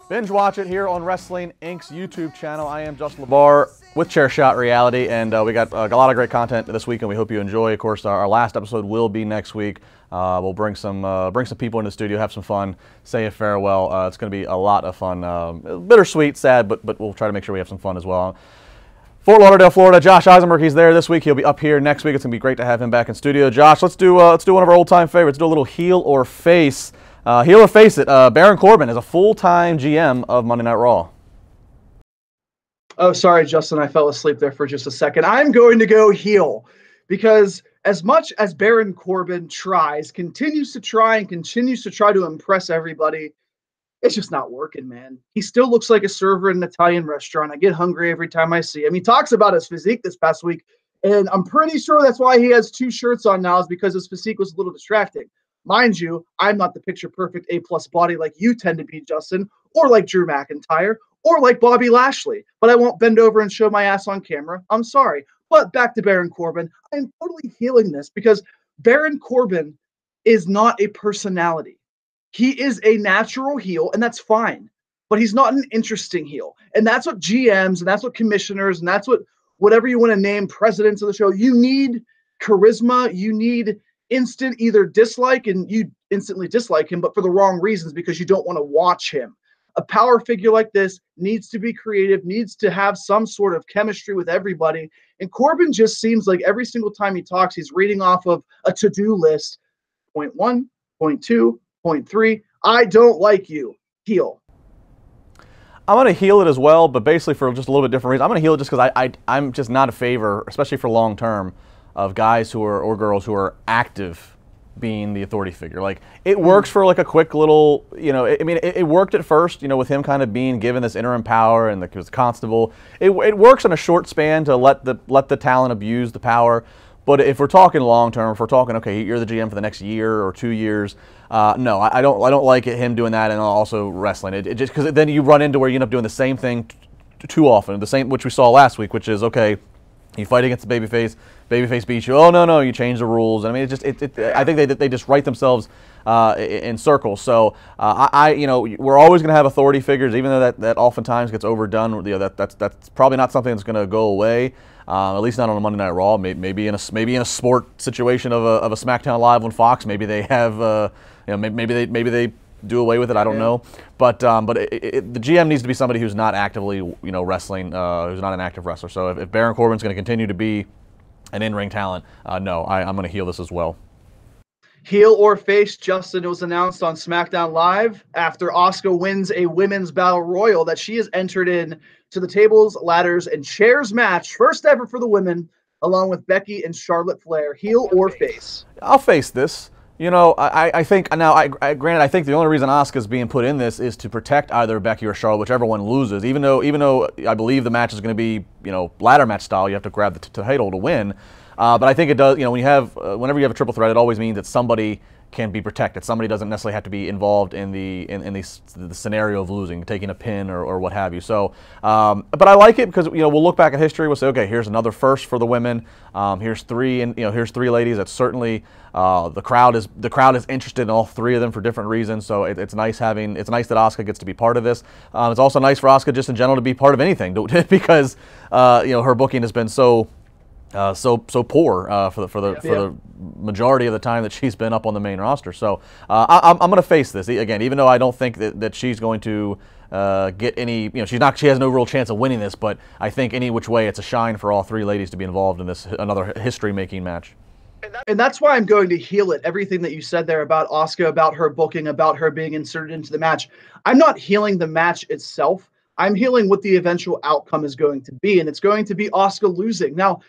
Binge watch it here on Wrestling Inc.'s YouTube channel. I am Justin LeBar with Chairshot Reality, and we got a lot of great content this week, and we hope you enjoy. Of course, our last episode will be next week. We'll bring some people in the studio, have some fun, say a farewell. It's going to be a lot of fun. Bittersweet, sad, but we'll try to make sure we have some fun as well. Fort Lauderdale, Florida. Josh Eisenberg, he's there this week. He'll be up here next week. It's going to be great to have him back in studio. Josh, let's do one of our old-time favorites. Do a little heel or face. Heel or face it, Baron Corbin is a full-time GM of Monday Night Raw. Oh, sorry, Justin. I fell asleep there for just a second. I'm going to go heel because as much as Baron Corbin continues to try to impress everybody, it's just not working, man. He still looks like a server in an Italian restaurant. I get hungry every time I see him. He talks about his physique this past week, and I'm pretty sure that's why he has 2 shirts on now, is because his physique was a little distracting. Mind you, I'm not the picture-perfect A-plus body like you tend to be, Justin, or like Drew McIntyre, or like Bobby Lashley. But I won't bend over and show my ass on camera. I'm sorry. But back to Baron Corbin. I'm totally healing this because Baron Corbin is not a personality. He is a natural heel, and that's fine. But he's not an interesting heel. And that's what GMs, and that's what commissioners, and that's what whatever you want to name presidents of the show. You need charisma. You need instant either dislike, and you instantly dislike him, but for the wrong reasons because you don't want to watch him. A power figure like this needs to be creative, needs to have some sort of chemistry with everybody. And Corbin just seems like every single time he talks, he's reading off of a to-do list. Point 1, point 2, point 3. I don't like you. Heel. I'm going to heel it as well, but basically for just a little bit different reason. I'm going to heel it just because I'm just not a favor, especially for long term, of guys who are, or girls who are active being the authority figure. Like, it works for like a quick little, it worked at first, with him kind of being given this interim power and the constable. It works in a short span to let the talent abuse the power. But if we're talking long term, if we're talking, okay, you're the GM for the next year or 2 years, no, I don't like him doing that, and also wrestling. It just, because then you run into where you end up doing the same thing too often, the same which we saw last week, which is, okay, you fight against the babyface beats you. Oh no, you change the rules. I mean, I think they just write themselves in circles. So we're always going to have authority figures, even though that oftentimes gets overdone. That's probably not something that's going to go away. At least not on a Monday Night Raw. Maybe in a sport situation of a SmackDown Live on Fox. Maybe they have maybe they do away with it. I don't know, but the GM needs to be somebody who's not actively wrestling, who's not an active wrestler. So if Baron Corbin's going to continue to be an in-ring talent, no, I'm going to heel this as well. Heel or face, Justin, it was announced on SmackDown Live after Asuka wins a women's battle royal that she has entered in to the tables, ladders, and chairs match, first ever for the women, along with Becky and Charlotte Flair. Heel or face? I'll face this. I think now. Granted, I think the only reason Asuka's being put in this is to protect either Becky or Charlotte, whichever one loses. Even though I believe the match is going to be ladder match style, you have to grab the title to win. But I think it does. When whenever you have a triple threat, it always means that somebody can be protected. Somebody doesn't necessarily have to be involved in the scenario of losing, taking a pin or what have you. So, but I like it because we'll look back at history. We'll say, okay, here's another first for the women. Here's 3, and here's 3 ladies. That's certainly the crowd is interested in all 3 of them for different reasons. So it's nice that Asuka gets to be part of this. It's also nice for Asuka just in general to be part of anything because her booking has been so poor for the majority of the time that she's been up on the main roster. So I'm going to face this again, even though I don't think that she's going to get any. She has no real chance of winning this. But I think any which way, it's a shine for all 3 ladies to be involved in this another history-making match. And that's why I'm going to heel it. Everything that you said there about Asuka, about her booking, about her being inserted into the match. I'm not healing the match itself. I'm healing what the eventual outcome is going to be, and it's going to be Asuka losing. Now,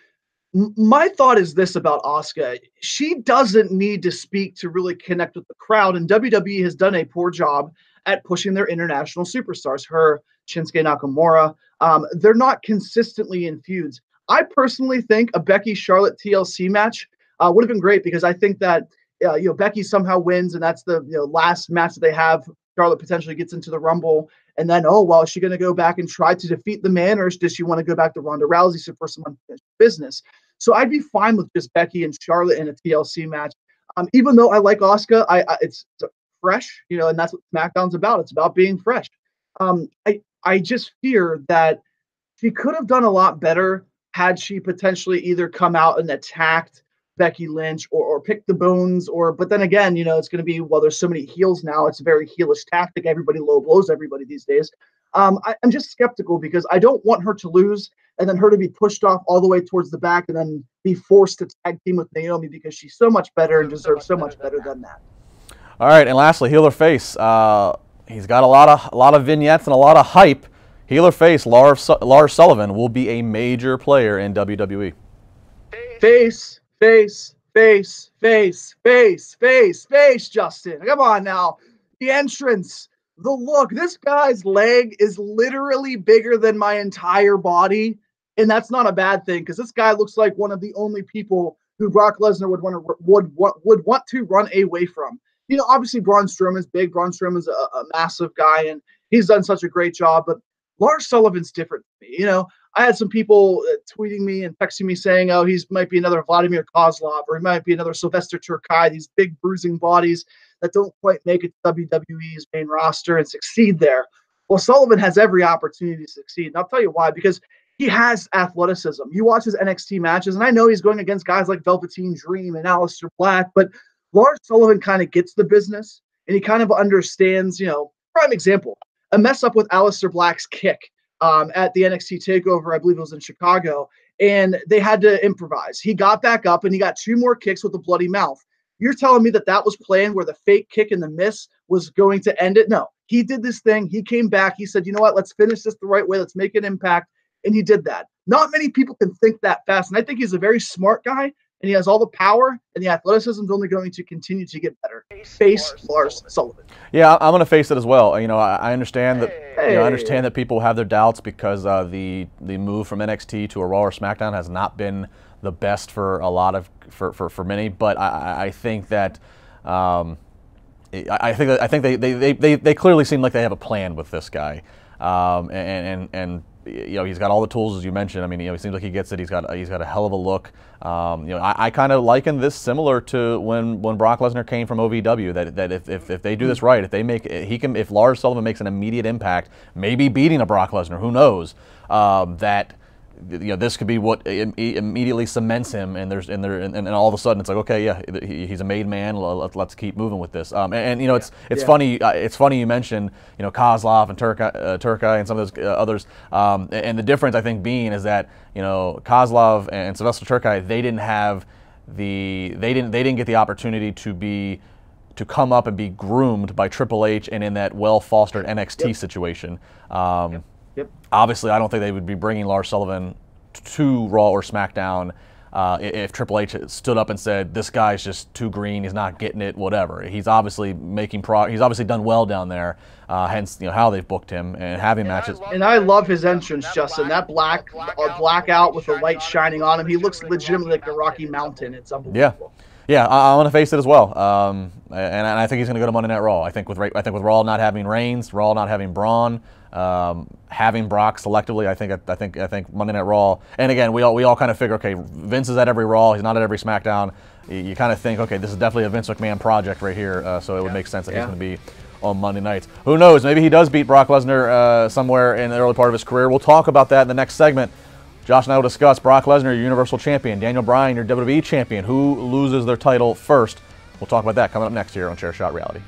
my thought is this about Asuka. She doesn't need to speak to really connect with the crowd, and WWE has done a poor job at pushing their international superstars. Her, Shinsuke Nakamura, they're not consistently in feuds. I personally think a Becky Charlotte TLC match would have been great because I think that Becky somehow wins, and that's the last match that they have. Charlotte potentially gets into the Rumble, and then is she going to go back and try to defeat the man, or does she want to go back to Ronda Rousey for some unfinished business? So I'd be fine with just Becky and Charlotte in a TLC match. Even though I like Asuka, it's fresh, and that's what SmackDown's about. It's about being fresh. I just fear that she could have done a lot better had she potentially either come out and attacked Becky Lynch or picked the bones, but then again, it's going to be, well, there's so many heels now. It's a very heelish tactic. Everybody low blows everybody these days. I'm just skeptical because I don't want her to lose and then her to be pushed off all the way towards the back and then be forced to tag team with Naomi because she's so much better and deserves so much better than that. All right, and lastly, heel or face. He's got a lot of vignettes and a lot of hype. Heel or face, Lars Sullivan will be a major player in WWE. Face, Justin. Come on now. The entrance, the look. This guy's leg is literally bigger than my entire body, and that's not a bad thing because this guy looks like one of the only people who Brock Lesnar would want to run away from. Obviously Braun Strowman's big. Braun Strowman's a massive guy, and he's done such a great job, but Lars Sullivan's different to me. I had some people tweeting me and texting me saying, oh, he might be another Vladimir Kozlov, or he might be another Sylvester Terkay, these big bruising bodies that don't quite make it to WWE's main roster and succeed there. Well, Sullivan has every opportunity to succeed. And I'll tell you why, because he has athleticism. You watch his NXT matches, and I know he's going against guys like Velveteen Dream and Aleister Black, but Lars Sullivan kind of gets the business, and he kind of understands, prime example, a mess up with Aleister Black's kick at the NXT TakeOver, I believe it was in Chicago, and they had to improvise. He got back up, and he got 2 more kicks with a bloody mouth. You're telling me that was planned where the fake kick and the miss was going to end it? No. He did this thing. He came back. He said, you know what? Let's finish this the right way. Let's make an impact. And he did that. Not many people can think that fast, and I think he's a very smart guy, and he has all the power, and the athleticism is only going to continue to get better. Face Lars Sullivan. Yeah, I'm going to face it as well. I understand that. I understand that people have their doubts because the move from NXT to a Raw or SmackDown has not been the best for a lot of for many. But I think that I think they clearly seem like they have a plan with this guy, and he's got all the tools as you mentioned. I mean, he seems like he gets it. He's got a hell of a look. I kind of liken this similar to when Brock Lesnar came from OVW. That if they do this right, if Lars Sullivan makes an immediate impact, maybe beating a Brock Lesnar, who knows, that this could be what immediately cements him, and all of a sudden it's like, okay, yeah, he's a made man. Let's keep moving with this. It's funny. It's funny you mentioned Kozlov and Terkay and some of those others. And the difference I think being is that Kozlov and Sylvester Terkay, they didn't get the opportunity to come up and be groomed by Triple H and in that well-fostered NXT situation. Obviously, I don't think they would be bringing Lars Sullivan to Raw or SmackDown if Triple H stood up and said, this guy's just too green, he's not getting it, whatever. He's obviously he's obviously done well down there, hence how they've booked him and having matches. And I love his entrance, Justin. That blackout with the light shining on him, he looks legitimately like the Rocky Mountain. It's unbelievable. Yeah, I want to face it as well, and I think he's going to go to Monday Night Raw. I think with Raw not having Reigns, Raw not having Braun, having Brock selectively, I think Monday Night Raw. And again, we all kind of figure, okay, Vince is at every Raw, he's not at every SmackDown. You kind of think, okay, this is definitely a Vince McMahon project right here, so it would make sense that he's going to be on Monday nights. Who knows? Maybe he does beat Brock Lesnar somewhere in the early part of his career. We'll talk about that in the next segment. Josh and I will discuss Brock Lesnar, your Universal Champion, Daniel Bryan, your WWE Champion. Who loses their title first? We'll talk about that coming up next here on Chairshot Reality.